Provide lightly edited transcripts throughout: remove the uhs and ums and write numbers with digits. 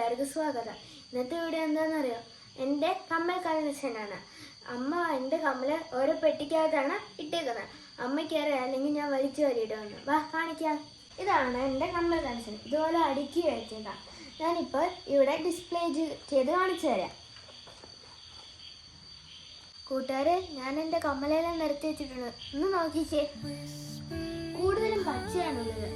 കൂട്ടുകാർക്ക് സ്വാഗതം. ഇന്നത്തെ വീഡിയോ എന്താണെന്നറിയോ? എൻ്റെ കമ്മൽ കളക്ഷനാണ്. അമ്മ എൻ്റെ കമ്മല് ഓരോ പെട്ടിക്കകത്താണ് ഇട്ടേക്കുന്നത്. അമ്മയ്ക്ക് അറിയാം, അല്ലെങ്കിൽ ഞാൻ വലിച്ചു വരിയിടുമെന്ന്. വാ കാണിക്കാം. ഇതാണ് എൻ്റെ കമ്മൽ കളക്ഷൻ. ഇതുപോലെ അടുക്കി വെച്ചേക്കാം. ഞാനിപ്പോൾ ഇവിടെ ഡിസ്പ്ലേ ചെയ്ത് കാണിച്ചു തരാം. കൂട്ടുകാരെ, ഞാൻ എൻ്റെ കമ്മലെല്ലാം നിരത്തി വെച്ചിട്ടുണ്ട്. ഒന്ന് നോക്കിച്ചേ. കൂടുതലും പച്ചയാണുള്ളത്.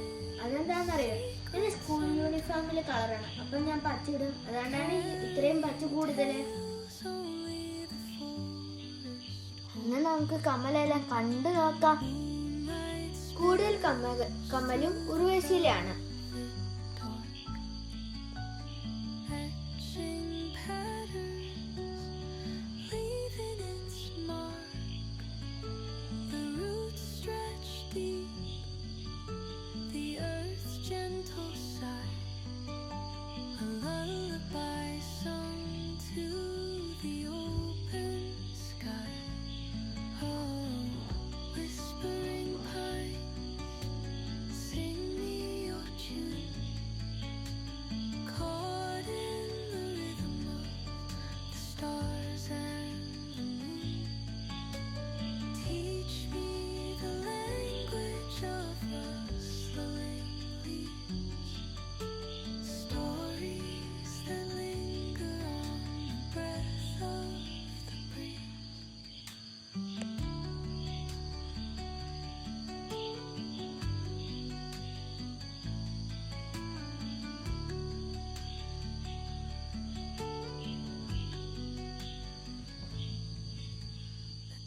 അതെന്താണെന്നറിയോ? എൻ്റെ സ്കൂൾ യൂണിഫോമിലെ കളറാണ്. അപ്പം ഞാൻ പച്ച ഇടും. അതുകൊണ്ടാണ് ഇത്രയും പച്ച കൂടുതൽ. എന്നാൽ നമുക്ക് കമ്മലെല്ലാം കണ്ടു നോക്കാം. കൂടുതൽ കമ്മലും ഉർവശിയിലാണ്.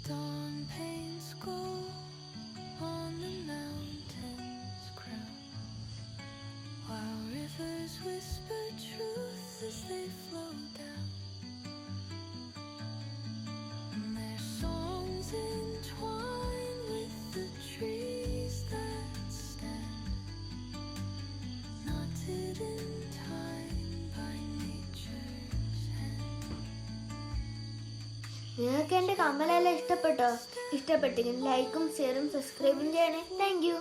Dawn paints gold on the mountains crown, while rivers whisper truth as they flow down, and their songs entwine with the trees that stand, knotted in time by nature's hand. നിങ്ങൾക്ക് എൻ്റെ കമ്മലെല്ലാം ഇഷ്ടപ്പെട്ടോ? ഇഷ്ടപ്പെട്ടെങ്കിൽ ലൈക്കും ഷെയറും സബ്സ്ക്രൈബും ചെയ്യണേ. Thank you.